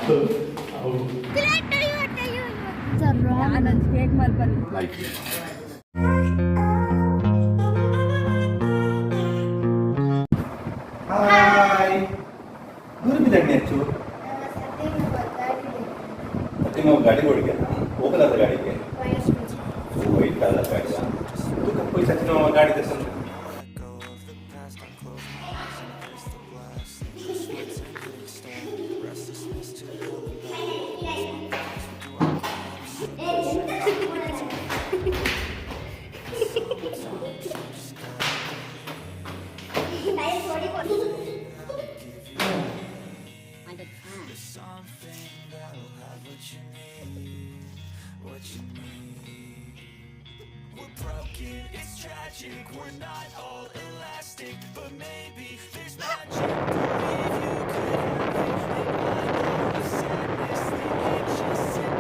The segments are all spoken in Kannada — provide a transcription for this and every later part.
ಹಾಯ್ ದೂರ ಬಿದ್ದಣ್ಣೆ ಹೆಚ್ಚು ನಿಮ್ಮ ಗಾಡಿ ಓಡಿಗೆ ಹೋಗಲಾದ ಗಾಡಿಗೆ ವೈಟ್ ಕಲರ್ ಗಾಡಿ कोई सच में गाड़ी दे सकते It's tragic, we're not all elastic, but maybe there's magic. Believe you could have it, and I know the sadness, the anxious and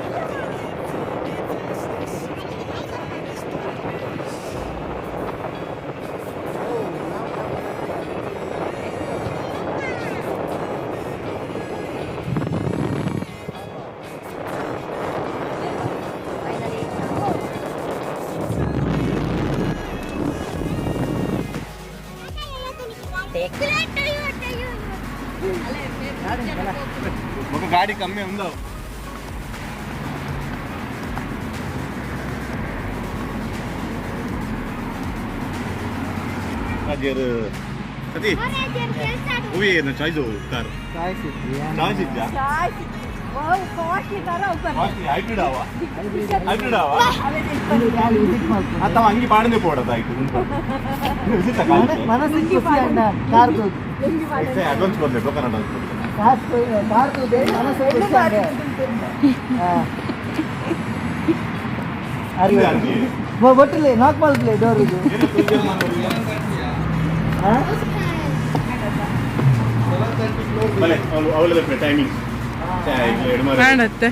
panic, the infinite vastness, all that is blackness. ఒక గాడి కమ్మే ఉందో ಅದೇರ್ ಅದಿ ಓವಿ ಏನು ಚಾಯ್ಸ್ ಕಾರ್ ಚಾಯ್ಸ್ ಇದೆಯಾ ವಾವ್ ಕಾಸ್ಟ್ ಇದಾರ ಓಪನ್ ಹೈಬ್ರಿಡ್ ಆವಾ ಅಥವಾ ಹಂಗೆ ಪಾಡನೆ ಪೋಡದಾಯ್ತು ಮನಸ್ಸಿಗೆ ಖುಷಿ ಅಣ್ಣ ಕಾರ್ದು ಅಡ್ವಾನ್ಸ್ ಕೊಡ್ಬೇಕು ಕನ್ನಡ ಕಾರ್ದು ಮನಸ್ಸಿಗೆ ಖುಷಿ ಅಣ್ಣ ಅರೆ ಬೊಟ್ಟಲೆ ನಾಕ್ ಮಾಡ್ಲೆ ಡೋರ್ ಇದು ಅವಳ ಟೈಮಿಂಗ್ ಕಾಣುತ್ತೆ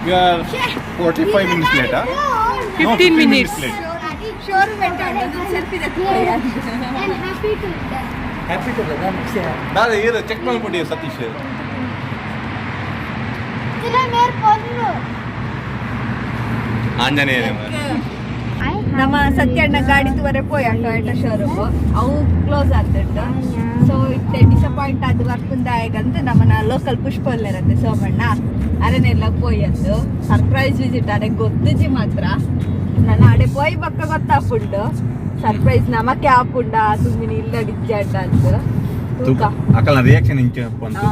You are 45 minutes late, huh? 15 minutes late. Showroom selfie I'm happy to that. Happy to next ದಾದಾ ಇದು ಚೆಕ್ ಮಾಡ್ಬಿಡಿ ಸತೀಶ್ ಇದನ್ನ ಮೇರ್ ಕೊನ್ನು ಆಂಜನೇಯ ನಮ್ಮ ಸತ್ಯಣ್ಣ ಗಾಡಿದುವರೆ ಪೋಯ ಟೊಯೋಟಾ ಶೋರೂಮ್ ಅವು ಕ್ಲೋಸ್ ಆಗ್ತಿತ್ತು ಸೊ ಇತ್ತೆ ಡಿಸಪಾಯಿಂಟ್ ಆದ ವರ್ಕುಂದ ಆಗಂತ ನಮ್ಮನ್ನ ಲೋಕಲ್ ಪುಷ್ಪಲ್ ಇರತ್ತೆ ಸೋಮಣ್ಣ ಅರೆನೆಲ್ಲ ಪೋಯದ್ದು ಸರ್ಪ್ರೈಸ್ ವಿಸಿಟ್ ಅರೆ ಗೊತ್ತಿಜಿ ಮಾತ್ರ ನಾನು ಅಡೆ ಪೋಯ್ ಬಕ್ಕ ಗೊತ್ತಾಪುಂಡು ಸರ್ಪ್ರೈಸ್ ನಮಕ್ಕೆ ಆಪುಂಡ ತುಮ್ಮಿನಿ ಇಲ್ಲ ಡಿಜ್ಜಾಟ ಅಂತ ಅಕಲ್ನ ರಿಯಾಕ್ಷನ್ ಇಂಚೆ ಪಂತು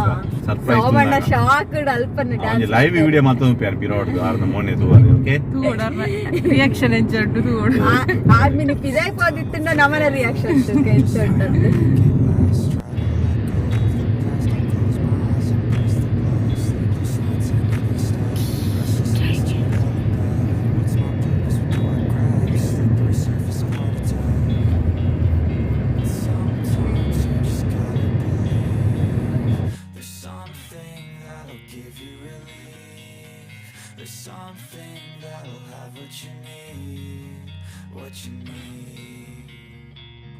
ಸರ್ಪ್ರೈಸ್ ಸೋಮಣ್ಣ ಶಾಕ್ ಅಲ್ಪನ ಡ್ಯಾನ್ಸ್ ಲೈವ್ ವಿಡಿಯೋ ಮಾತ್ರ ಪ್ಯಾರ್ ಬಿರೋಡ್ ಆರ್ನ ಮೊನ್ನೆ ಓಕೆ ರಿಯಾಕ್ಷನ್ ಎಂಜಡ್ಡು ಆದ್ಮಿನಿ ಪಿಜಾಯ್ ಪೋದಿತ್ತಿಂದ ನಮ್ಮನ reaction ಕೆಲ್ಸೊಂಡದ್ದು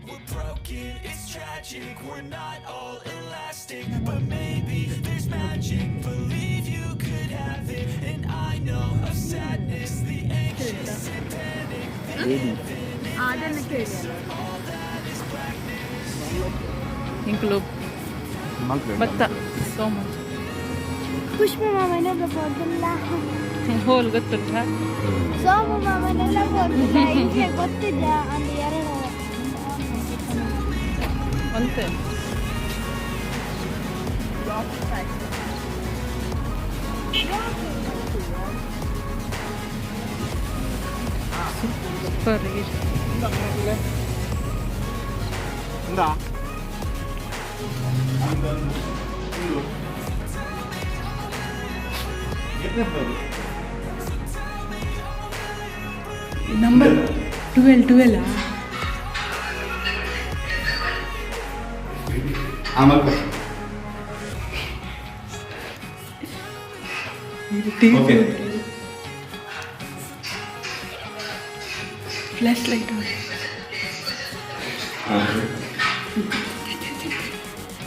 We're broken, it's tragic, we're not all elastic, but maybe there's magic, believe you could have it, and I know of sadness, the anxious and panic, the infinite vastness, all that is blackness. ಇಂಕ್ಲು ಭತ್ತ ಸೋಮು ಪುಷ್ಪ ಮಾಮನೆಲ್ಲ ಬೋದಿಲ್ಲ ಹೋಲ್ ಗೊತ್ತುಂಟ ಸೋಮು ಮಾಮನೆಲ್ಲ ಬೋದಿಲ್ಲ ಹಿಂಗೆ ಗೊತ್ತಿದ್ದ ಅಲ್ಲಿ ಎರಡು ಅಂತೆ ಸೂಪರ್ ನಂಬರ್ 12 ಆಮೇಲೆ ಓಕೆ ಫ್ಲಾಶ್ ಲೈಟ್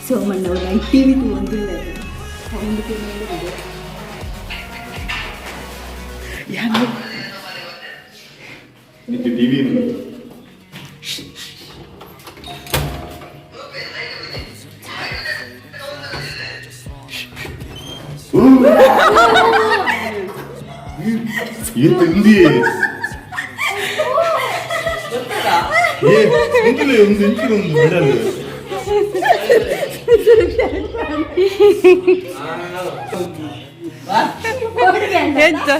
ಸೋಮಣ್ಣವ್ರ ಟಿವಿ ಒಂದಿಲ್ಲ ಯಾರು ಇದು ಟಿವಿ ఎంత ఉంది ఉంది ఇంట్లో ఉంది మెడల్ ಎಂತ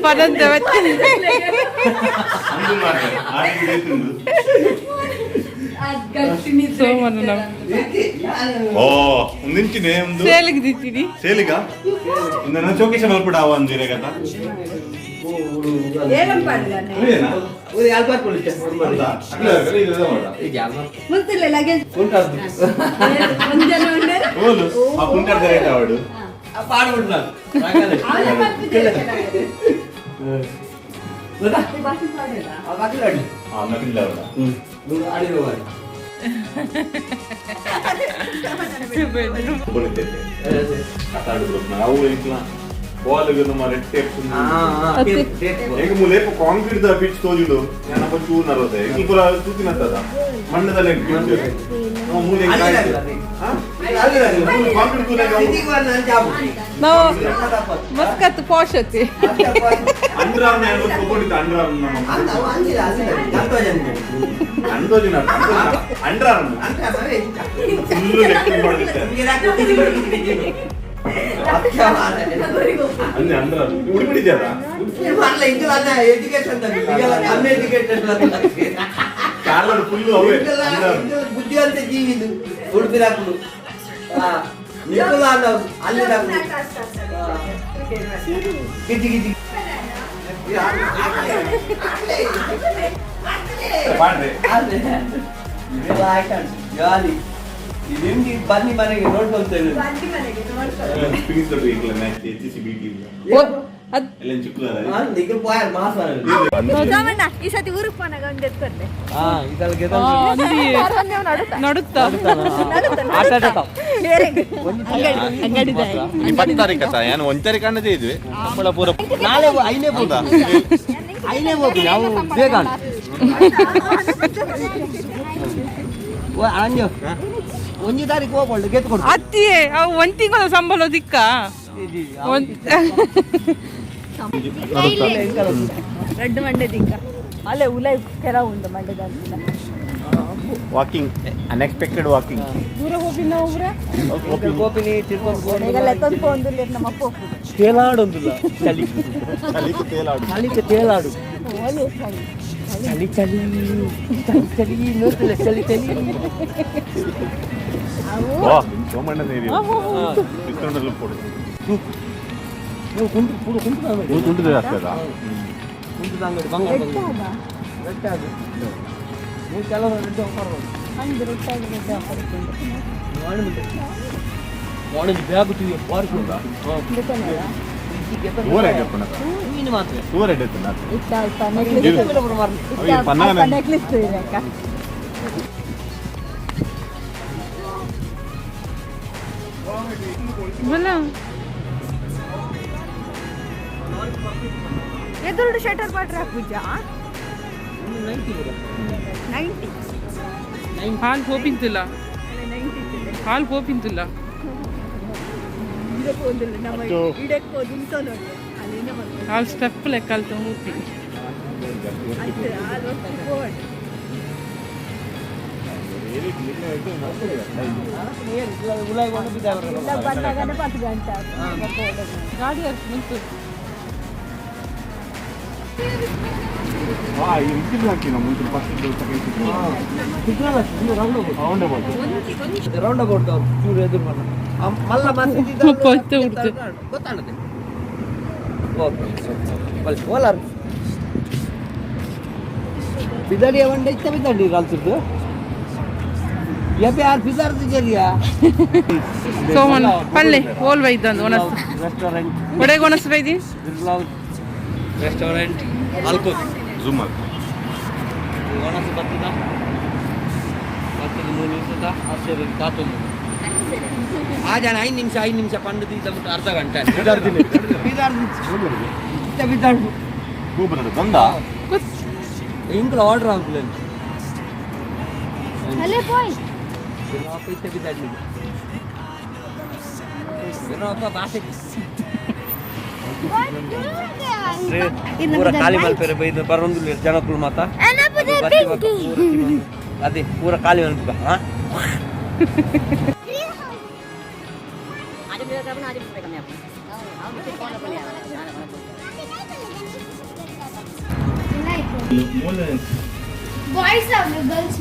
ಪದಂತ ಸೋಮಣ್ಣ ಓ ಒಂದಿಂಚಿನೇ ಒಂದು ಸೇಲಿಗೆ ದಿತ್ತೀನಿ ಸೇಲಿಗ ಇಂದ ಚೌಕೇಶ ಮಲ್ಪಡಾವ ಅಂದಿರೆ ಕಥ ಗೊತ್ತಿಲ್ಲ ಲಗೇಜ್ ಓಲು ಆ ಕುಂಟಾಡ್ದ ರೇಟ್ ಆವಾಡು ನಾವು బాల్ మన రెడ్ టేప్స్ ಈಗ ಮುಲೇಪ ಕಾಂಕ್ರೀಟ್ ದ ಪಿಚ್ ತೋಜಿಡು ಏನಪ್ಪ ಚೂರ್ ನರೋದೆ ಈಗ ಪೂರ ತೂತಿನತ್ತದ ಮಣ್ಣದಲ್ಲಿ ಮೂಲೆ ಕಾಂಕ್ರೀಟ್ ನಾವು ಮಸ್ಕತ್ ಪಾಶ್ ಐತಿ ಅಂಡರ್ ಆರ್ಮ್ ಏನು ತಗೊಂಡಿದ್ದ ಅಂಡರ್ ಆರ್ಮ್ ಅಂದೋಜಿನ ಅಂಡರ್ ಆರ್ಮ್ ಫುಲ್ ಲೆಕ್ಕ ಮಾಡಿದ್ದೆ ಅಂದ್ರೆ ಅಂದ್ರ ಉಡಿಬಿಡಿದ್ಯಾರ ಕಾರ್ಲಡ್ ಫುಲ್ ಅವೇ ಬುದ್ಧಿವಂತ ಜೀವಿದು ಉಡುಪಿರಾಕುಡು ಅಲ್ಲಿ ಗಿಜಿ ಗಿಜಿ ಜಾಲಿ ನಿಮ್ಗೆ ಬನ್ನಿ ಮನೆಗೆ ನೋಡ್ಕೊಳ್ತೇವೆ ಈ ಸತಿ ಊರಿಗೆ ಪೋನಾಗ ಒಂದು ಎತ್ಕೊಟ್ಟೆ ನಡುತ್ತಾ 20 ತಾರೀಕು ಏನು 1 ತಾರೀಕು ಅನ್ನದೇ ಇದ್ವಿ ಪೂರ ನಾಳೆ ಐನೇ ಹೋಗಿ ನಾವು ಬೇಗ ಅಂಜು 1 ತಾರೀಕು ಹೋಗ್ಕೊಳ್ಳಿ ಗೆದ್ದು ಕೊಡು ಅತ್ತಿಯೇ ಅವು 1 ತಿಂಗಳ ಸಂಬಳ ದಿಕ್ಕ రెడ్ మండే దిక్క అలే ఉలై ಕೆರ ఉంది మండే దాంట్లో ವಾಕಿಂಗ್ ಅನ್ಎಕ್ಸ್ಪೆಕ್ಟೆಡ್ ವಾಕಿಂಗ್ ದೂರ ಹೋಗಿನ ಊರ ಕೋಪಿನಿ ತಿರ್ಕೊಂಡು ಈಗ ಲೆತ್ತೊಂದು ಪೋಂದುಲ್ಲ ನಮ್ಮ ಅಪ್ಪ ತೇಲಾಡೊಂದಿಲ್ಲ ಚಳಿ ಚಳಿಗೆ ತೇಲಾಡು ಚಳಿ ನೋಡ್ತಿಲ್ಲ ಚಳಿ ಸೋಮಣ್ಣ ಸೇರಿ ಡಿಸ್ಕೌಂಟ್ ಕೊಡು ನೀವು ಕುಂಟು ಆಗ್ತದ ಕುಂಟದ ಅಂಗಡಿ ಬಂಗಾರ ರೆಡ್ ಅದು ನೀವು ಕೆಲವರು ರೆಡ್ ಆಫರ್ ಮಾಡಿ ಬ್ಯಾಗ್ ಟಿವಿ ಪಾರ್ಕ್ ಮೀನು ಮಾತ್ರ ಎದುರು ಶಟರ್ ಪಾಟ್ರ ಪೂಜಾ 90 ಹಾಲು ಹೋಪಿಂತಿಲ್ಲ ಹಾಲು ಹೋಪಿಂತಿಲ್ಲ ಹಾಲು ಸ್ಟೆಪ್ ಲೆಕ್ಕ ಅಲ್ತ ಹೋಪಿ ಬಂದಾಗನೇ 10 ಗಂಟೆ ಗಾಡಿ ಅಷ್ಟು ನಿಂತು ರೌಂಡ್ ಅಬೌಟ್ ಚೂರು ಎದುರು ಮಲ್ಲ ಗೊತ್ತಾಗುತ್ತೆ ಓಲಾರ್ ಬಿದ್ದಾಡಿ ಒಂಡೆ ಇತ್ತ ಬಿದ್ದಾಡಿ ಕಾಲ್ಸಿದ್ದು ಯಾರು ಬಿದ್ದಾರ್ದು ಜರಿಯಾ ಸೋಮನ್ ಪಲ್ಲೆ ಓಲ್ ಬೈದಂದು ಒಣಸ್ ರೆಸ್ಟೋರೆಂಟ್ ಒಡೆಗೆ ಒಣಸ್ ಬೈದಿ ರೆಸ್ಟೋರೆಂಟ್ ಅಲ್ಕೋ ಜೂಮ್ ಮಾಡಿ ಒಣಸ್ ಬರ್ತದ ಮೂರು ನಿಮಿಷದ ಅಷ್ಟೇ ಕಾತೊಂದು ಆ ಜನ 5 ನಿಮಿಷ ಪಂಡು ಬಿಟ್ಟು ಅರ್ಧ ಗಂಟೆ ಬಿದ್ದಾರ್ದು ಬಂದ ಇಂಕ್ಲ ಆರ್ಡರ್ ಆಗ್ಲಿ ಅಲ್ಲೇ ಪೋಯ್ ಪೂರ ಖಾಲಿ ಮಲ್ಪೇರೆ ಬೈದು ಬರೋದು ಜನಕ್ಕಳು ಮಾತ ಅದೇ ಪೂರ ಖಾಲಿ ಮಲ್ಪ ಬಾಯ್ಸ್ ಅವ್ರು ಗರ್ಲ್ಸ್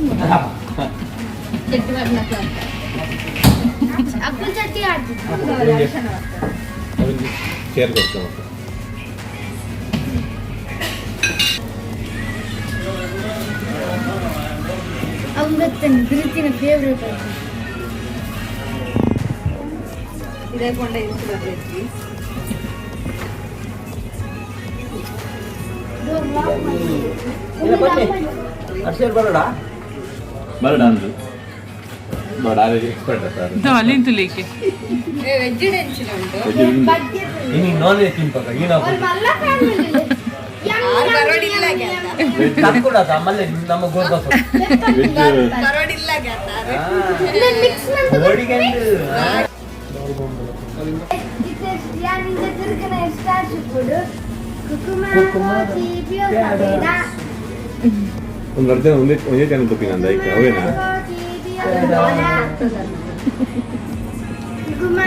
ಅಪ್ಪು ಚಟ್ಟಿ ಆಡ್ತಿದ್ರು ಚೇರ್ ಕೊಡ್ತೇವೆ ಅವ್ನು ಗೊತ್ತೇನೆ ಪ್ರೀತಿನ ಫೇವ್ರೇಟ್ ಇದೇ ಕೊಂಡ ಇಷ್ಟು ಬರ್ತೈತಿ ಅರ್ಷೇರ್ ಬರೋಡ ಬರಡ ಅಂದ್ರು ಬಡ ಎಕ್ಸ್ಪರ್ಟ್ ಸರ್ ಅಲ್ಲಿಂದ ಲೇಕೆ ವೆಜ್ ನೆಂಚಿನ ಉಂಟು ಇನ್ನು ನಾನ್ ವೆಜ್ ತಿಂಪಕ ಅವ್ರ ಮಲ್ಲ ಫ್ಯಾಮಿಲಿ ಕರೋಡಿಲ್ಲ ಕರ್ಕೊಡತ ಮಲ್ಲೆ ನಮ್ಮ ಗೋರ್ಬಸ್ ಕರೋಡಿಲ್ಲ ಗ್ಯಾತ ಮಿಕ್ಸ್ ಮಾಡ್ಕೊಂಡು ಓಡಿಗೆಂಡು ಯಾನಿಂದ ತಿರುಗನ ಸ್ಟಾರ್ಟ್ ಕೊಡು ಕುಕುಮ ಟಿಪಿಯೋ ಸಬೇಡ ಒಂದು ಅರ್ಧ ಒಂದೇ ಚಾನಲ್ ತಪ್ಪಿನಂದ ಈಗ ಅವೇನಾ ಕುಕುಮ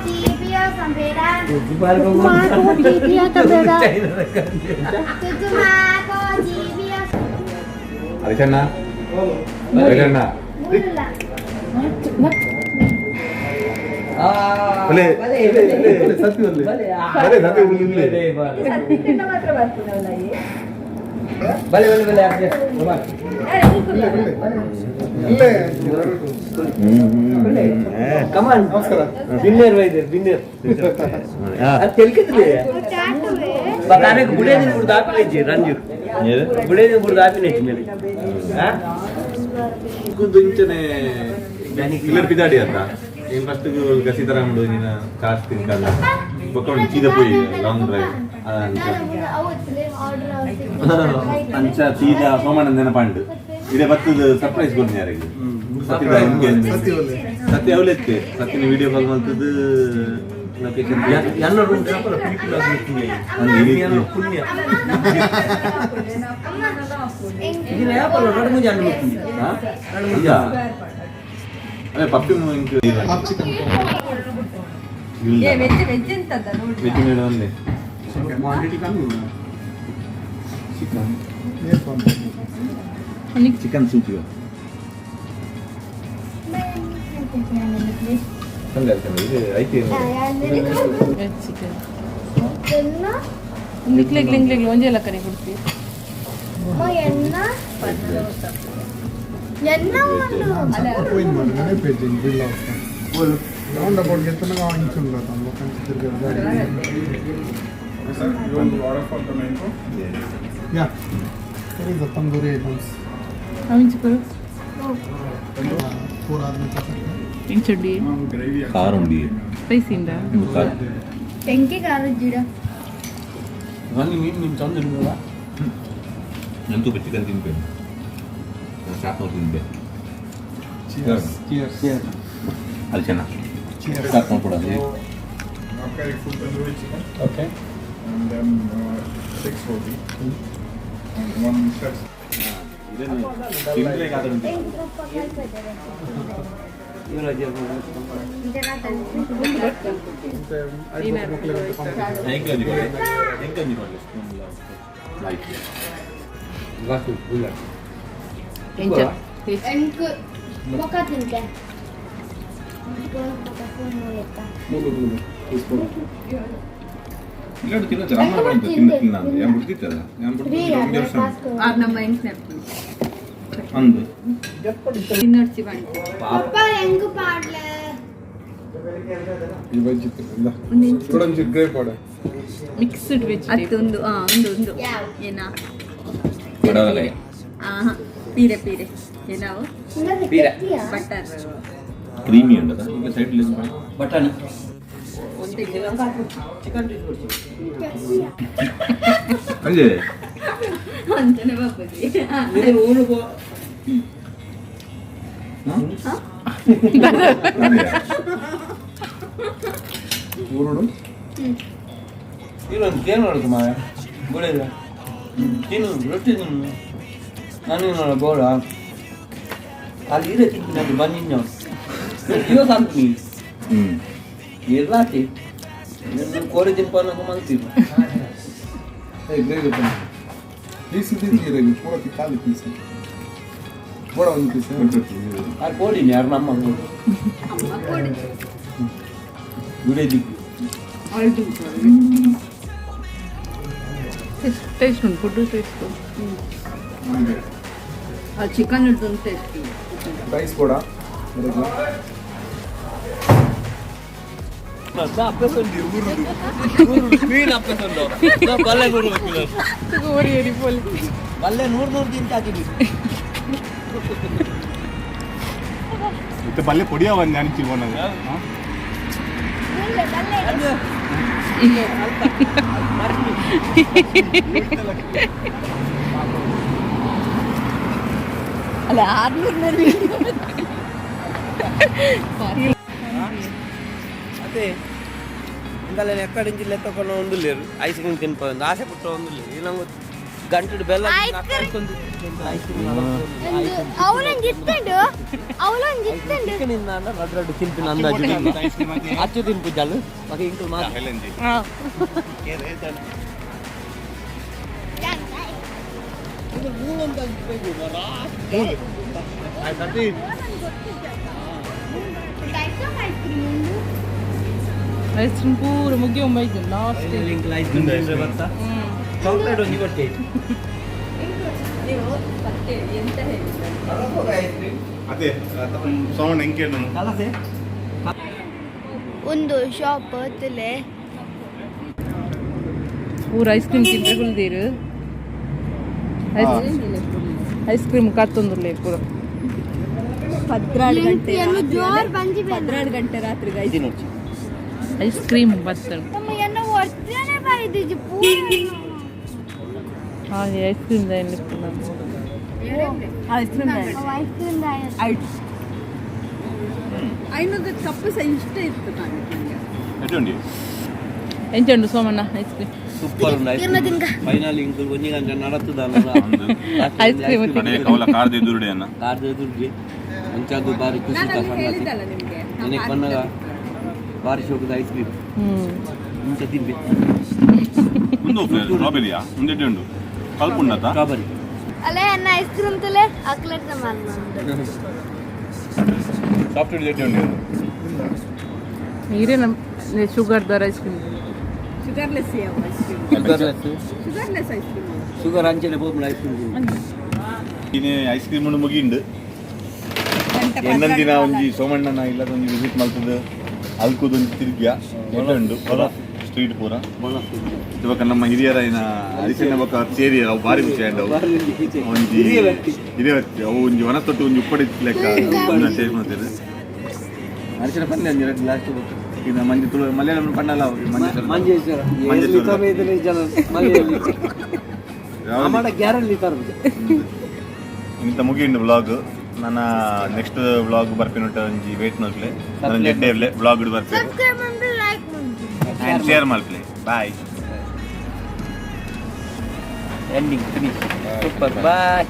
ಟಿಪಿಯೋ ಸಬೇಡ ಅರಿಶಣ್ಣ ಅರಿಶಣ್ಣ ಬಲೆ ಸತ್ಯ ಬಲೆ ಸತ್ಯ ಮಾತ್ರ ಬರ್ತದಲ್ಲ ಬಲೆ ಬಲೆ ಬಲೆ ಆಕೆ ಕಮಾನ್ ನಮಸ್ಕಾರ ಬಿನ್ನರ್ ವೈದ್ಯರ್ ಬಿನ್ನರ್ ಅದು ತಿಳ್ಕಿದ್ರೆ ಬತಾನೆ ಗುಡೇದಿನ ಗುಡ್ಡ ಆಪಿನೆಚ್ಚಿ ರಂಜೀರ್ ಗುಡೇದಿನ ಗುಡ್ಡ ಆಪಿನೆಚ್ಚಿ ಮೇಲೆ ಇಂಚನೆ ಕಿಲ್ಲರ್ ಪಿದಾಡಿ ಅಂತ ಏನ್ ಫಸ್ಟ್ ಗಸಿತರಾಮಡು ನೀನ ಕಾರ್ ತಿನ್ಕಲ್ಲ ಬೊಕ್ಕೊಂಡು ಸೀದಾ ಪೋಯಿ ಲಾಂಗ್ ಡ್ರೈವ್ ಅಂಚ ಸೀದಾ ಸೋಮಣ್ಣನ ನೆನಪಂಡು ಇದೇ ಬರ್ತದ ಸರ್ಪ್ರೈಸ್ ಕೊಡ್ತೀನಿ ಯಾರಿಗೆ ಸತ್ಯ ಅವಲೆತ್ತೆ ಸತ್ಯನ ವಿಡಿಯೋ ಕಾಲ್ ಮಾಡ್ತದ ಲೊಕೇಶನ್ ಎಲ್ಲರೂ ಪುಣ್ಯ ಇದನ್ನ ಯಾಪಲ್ಲ ನಡು ಮುಂಜೆ ಅನ್ನು ಅದೇ ಪಪ್ಪಿ ವೆಜ್ ಎಂತದ ನೋಡಿ ವೆಜ್ ಮೇಡ ಒಂದೇ ಚಿಕನ್ ಸೂಪ್ ಇದು ಐತಿ ಚಿಕನ್ ನಿಕ್ಲೆಗ್ ಒಂದೇ ಎಲ್ಲ ಕರೆ ಕೊಡ್ತೀವಿ ಇಂಚುಡ್ಡಿ ಖಾರ ಉಂಡಿ ಸ್ಪೈಸಿ ಇಂದ ಟೆಂಕಿ ಖಾರ ಜಿಡ ನಿಮ್ಮ ಚಂದ ನಂತೂ ಚಿಕನ್ ತಿನ್ಬೇಕು ಸಾಕು ತಿನ್ಬೇಕು ಅಲ್ಲಿ ಚೆನ್ನಾಗಿ ಸಾಕು ಮಾಡ್ಕೊಡೋದು Okay, full tandoori chicken. Okay And then 6 roti. And 1 chef. ಎಂಟು ಮೊಕ ತಿಂತೆ ಇಲ್ಲಾಡು ತಿನ್ನತ್ತೆ ರಾಮ ಬಂತು ತಿನ್ನ ತಿನ್ನ ನಾನು ಬಿಡ್ತಿತ್ತಲ್ಲ ನಾನು ಬಿಡ್ತಿದ್ದೆ ನಮ್ಮ ಹೆಂಗ್ ಸ್ನ್ಯಾಪ್ ಅಂದು ಇನ್ನೊಡ್ಸಿ ಬಂತು ಪಪ್ಪ ಹೆಂಗ್ ಪಾಡ್ಲೆ ಈ ವೆಜ್ ಇಲ್ಲ ಸ್ಟೂಡೆಂಟ್ಸ್ ಗ್ರೇಪ್ ಆಡ ಮಿಕ್ಸ್ಡ್ ವೆಜ್ ಅದೊಂದು ಒಂದು ಯಾವ ಏನಾ ಬಡವಲೆ ಪೀರೆ ಏನಾವು ಪೀರೆ ಬಟರ್ ಕ್ರೀಮಿ ಉಂಟದ ಈಗ ಸೈಡ್ ಲಿಸ್ಟ್ ಬಟಾಣಿ ಅದೇ ಅಂತಾನೆ ಬಾಪುಜಿ ಊರುಡು ಇಲ್ಲೊಂದು ಏನು ನೋಡುದು ಮಾವ ಗುಳಿಲ್ಲ ತಿನ್ನು ರೊಟ್ಟಿ ತಿನ್ನು ನಾನು ಬೋಳ ಅಲ್ಲಿ ಇರೇ ತಿಂತೀನಿ ಅದು ಬಂದಿದ್ದು ಇವತ್ತು ಅಂತೀನಿ ಇರ್ಲಾತಿ ಕೋರಿ ತಿನ್ಪನ್ನಕ್ಕೆ ಮಲ್ತೀವಿ ಗ್ರೇವ್ ಪೀಸ್ ಇದೆ ಪೂರ ಖಾಲಿ ಪೀಸ್ ಬೋಡ ಒಂದು ಪೀಸ್ ಅದು ಕೋಡಿನಿ ಯಾರು ನಮ್ಮ ಗುಡಿ ದಿಕ್ಕು ಟೇಸ್ಟ್ ಉಂಟು ಫುಡ್ ಟೇಸ್ಟ್ ಚಿಕನ್ ಹಿಡ್ದು ಟೇಸ್ಟ್ ರೈಸ್ ಬೋಡ ಬಲ್ಲೆ 100 ತಿಂತ ಹಾಕಿದ್ವಿ ಇತ್ತು ಬಲ್ಲೆ ಪೊಡಿಯ ಒಂದು ಅನಿಸಿ ಬೋನಂಗ ಅಲ್ಲ 600 ಅದೇ ಇಂದಲ್ಲ ಎಕ್ಕಡ ಜಿಲ್ಲೆ ತಗೊಂಡು ಒಂದು ಲೇರು ಐಸ್ ಕ್ರೀಮ್ ತಿನ್ಪಂದು ಆಸೆ ಪುಟ್ಟ ಒಂದು ಲೇರು ಇಲ್ಲ ಗಂಟು ಬೆಲ್ಲ ಅವಳಂಗೆ ಇತ್ತಂಡು ರಡ್ಡು ತಿಂಪಿನ ಅಂದಾಜು ಅಚ್ಚು ತಿನ್ಪು ಜಲ್ಲು ಮತ್ತೆ ಇಂಟು ಮಾತ್ರ ಐಸ್ ಕ್ರೀಮ್ ಪೂರ ಮುಗಿ ಒಂಬೈದು ಲಾಸ್ಟ್ ಚಾಕ್ಲೇಟ್ ಒಂದು ಕೊಟ್ಟೆ ಎಂತ ಹೇಳಿ ಅದೇ ಸೌಂಡ್ ಹೆಂಗೆ ಕಲಸೆ ಒಂದು ಶಾಪ್ ತಲೆ ಪೂರ ಐಸ್ ಕ್ರೀಮ್ ತಿಂದ್ರೆ ಕುಲ್ದೀರು ಐಸ್ ಕ್ರೀಮ್ ಕತ್ತೊಂದುರ್ಲೆ ಪೂರ 12 ಗಂಟೆ ಜೋರ್ ಬಂದಿ 12 ಗಂಟೆ ರಾತ್ರಿಗೆ ಐಸ್ ಕ್ರೀಮ್ ಬತ್ತಳು ನಮ್ಮ ಎನ್ನ ಒರ್ಜನೆ ಬೈದಿಜಿ ಪೂರ ಹಾಗೆ ಐಸ್ ಕ್ರೀಮ್ ದಾಯಲಿತ್ತು ನಾನು ಐಸ್ ಕ್ರೀಮ್ ಐಸ್ ಕ್ರೀಮ್ ದಾಯ ಐನೂರು ಕಪ್ಪು ಸಹ ಇಷ್ಟ ಇತ್ತು ಎಷ್ಟುಂಡಿ ಎಂಚುಂಡು ಸೋಮಣ್ಣ ಐಸ್ ಕ್ರೀಮ್ ಸೂಪರ್ ಉಂಟು ಐಸ್ ಕ್ರೀಮ್ ಫೈನಲ್ ಇಂಕು ಒಂಜಿ ಗಂಟೆ ನಡತ್ತದಲ್ಲ ಐಸ್ ಕ್ರೀಮ್ ಕವಲ ಕಾರ್ದೆ ದುರುಡೆಯನ್ನ ಕಾರ್ದ ದುಡ್ಡಿ ಮುಂಚಾದು ಬಾರಿ ಖುಷಿ ನಾನು ಹೇಳಿದ್ದಲ್ಲ ನಿಮಗೆ ನನಗೆ ಬಂದಾಗ ಬಾರಿ ಶೋಕದ ಐಸ್ ಕ್ರೀಮ್ ಮುಂಚೆ ತಿನ್ಬಿ ಒಂದು ಸ್ಟ್ರಾಬೆರಿಯಾ ಒಂದೆಡ್ಡೆ ಉಂಟು ಕಲ್ಪುಂಡತ ಸ್ಟ್ರಾಬೆರಿ ಅಲ್ಲೇ ಅನ್ನ ಐಸ್ ಕ್ರೀಮ್ ತಲೆ ಅಕ್ಲೆಟ್ ಮಾಡ್ಕೊಂಡು ಸಾಫ್ಟ್ ಎಡ್ಡೆ ಉಂಟು ನೀರೇ ನಮ್ಮ ಶುಗರ್ದಾರ ice cream sugarless ice cream sugarless ice cream sugar ಅಂಚನೆ ಹೋಗ್ಬಿಡ ಐಸ್ ಕ್ರೀಮ್ ಇನ್ನು ಐಸ್ ಕ್ರೀಮ್ ಮುಗಿಂಡು ದಿನ ಒಂಜಿ ಸೋಮಣ್ಣನ ಇಲ್ಲದೊಂದು ವಿಸಿಟ್ ಮಾಡ್ತದೆ ಅಲ್ಕುದೊಂದು ತಿರುಗ್ಯ ಉಂಡು ಸ್ಟ್ರೀಟ್ ಪೂರ ಇವಾಗ ನಮ್ಮ ಹಿರಿಯರ ಅರಿಸಿನ ಬೊಕ್ಕ ಸೇರಿ ಅವು ಭಾರಿ ಖುಷಿ ಆಯ್ತು ಒಂಜಿ ಹಿರಿಯ ವ್ಯಕ್ತಿ ಅವು ಒಂಜಿ ವನಸ್ತೊಟ್ಟು ಒಂಜಿ ಉಪ್ಪಡಿ ಲೆಕ್ಕ ಟೇಸ್ಟ್ ಮಾಡ್ತೇವೆ ಅರಿಸಿನ ಪಂದೆ ಒಂಜಿ ಎರಡು ಲಾಸ್ಟ್ ಇದು ಮಂಜು ತುಳು ಮಲಯಾಳಂ ಪಂಡಲ್ಲ ಗ್ಯಾರಂಟಿ ತರೋದು ಇಂಥ ಮುಗಿಂಡು ವ್ಲಾಗ್ ನನ್ನ ನೆಕ್ಸ್ಟ್ ವ್ಲಾಗ್ ಬರ್ಪೇನುಂಟ ಒಂಜಿ ವೇಟ್ ನೋಡ್ಲೆ ನನ್ನ ಜಡ್ಡೆ ವ್ಲಾಗ್ ಬರ್ಪೇನು ಸಬ್ಸ್ಕ್ರೈಬ್ ಮಾಡಿ ಲೈಕ್ ಮಾಡಿ ಆ್ಯಂಡ್ ಶೇರ್ ಮಾಡ್ಲಿ ಬಾಯ್ ಎಂಡಿಂಗ್ ಫಿನಿಶ್ ಸೂಪರ್ ಬಾಯ್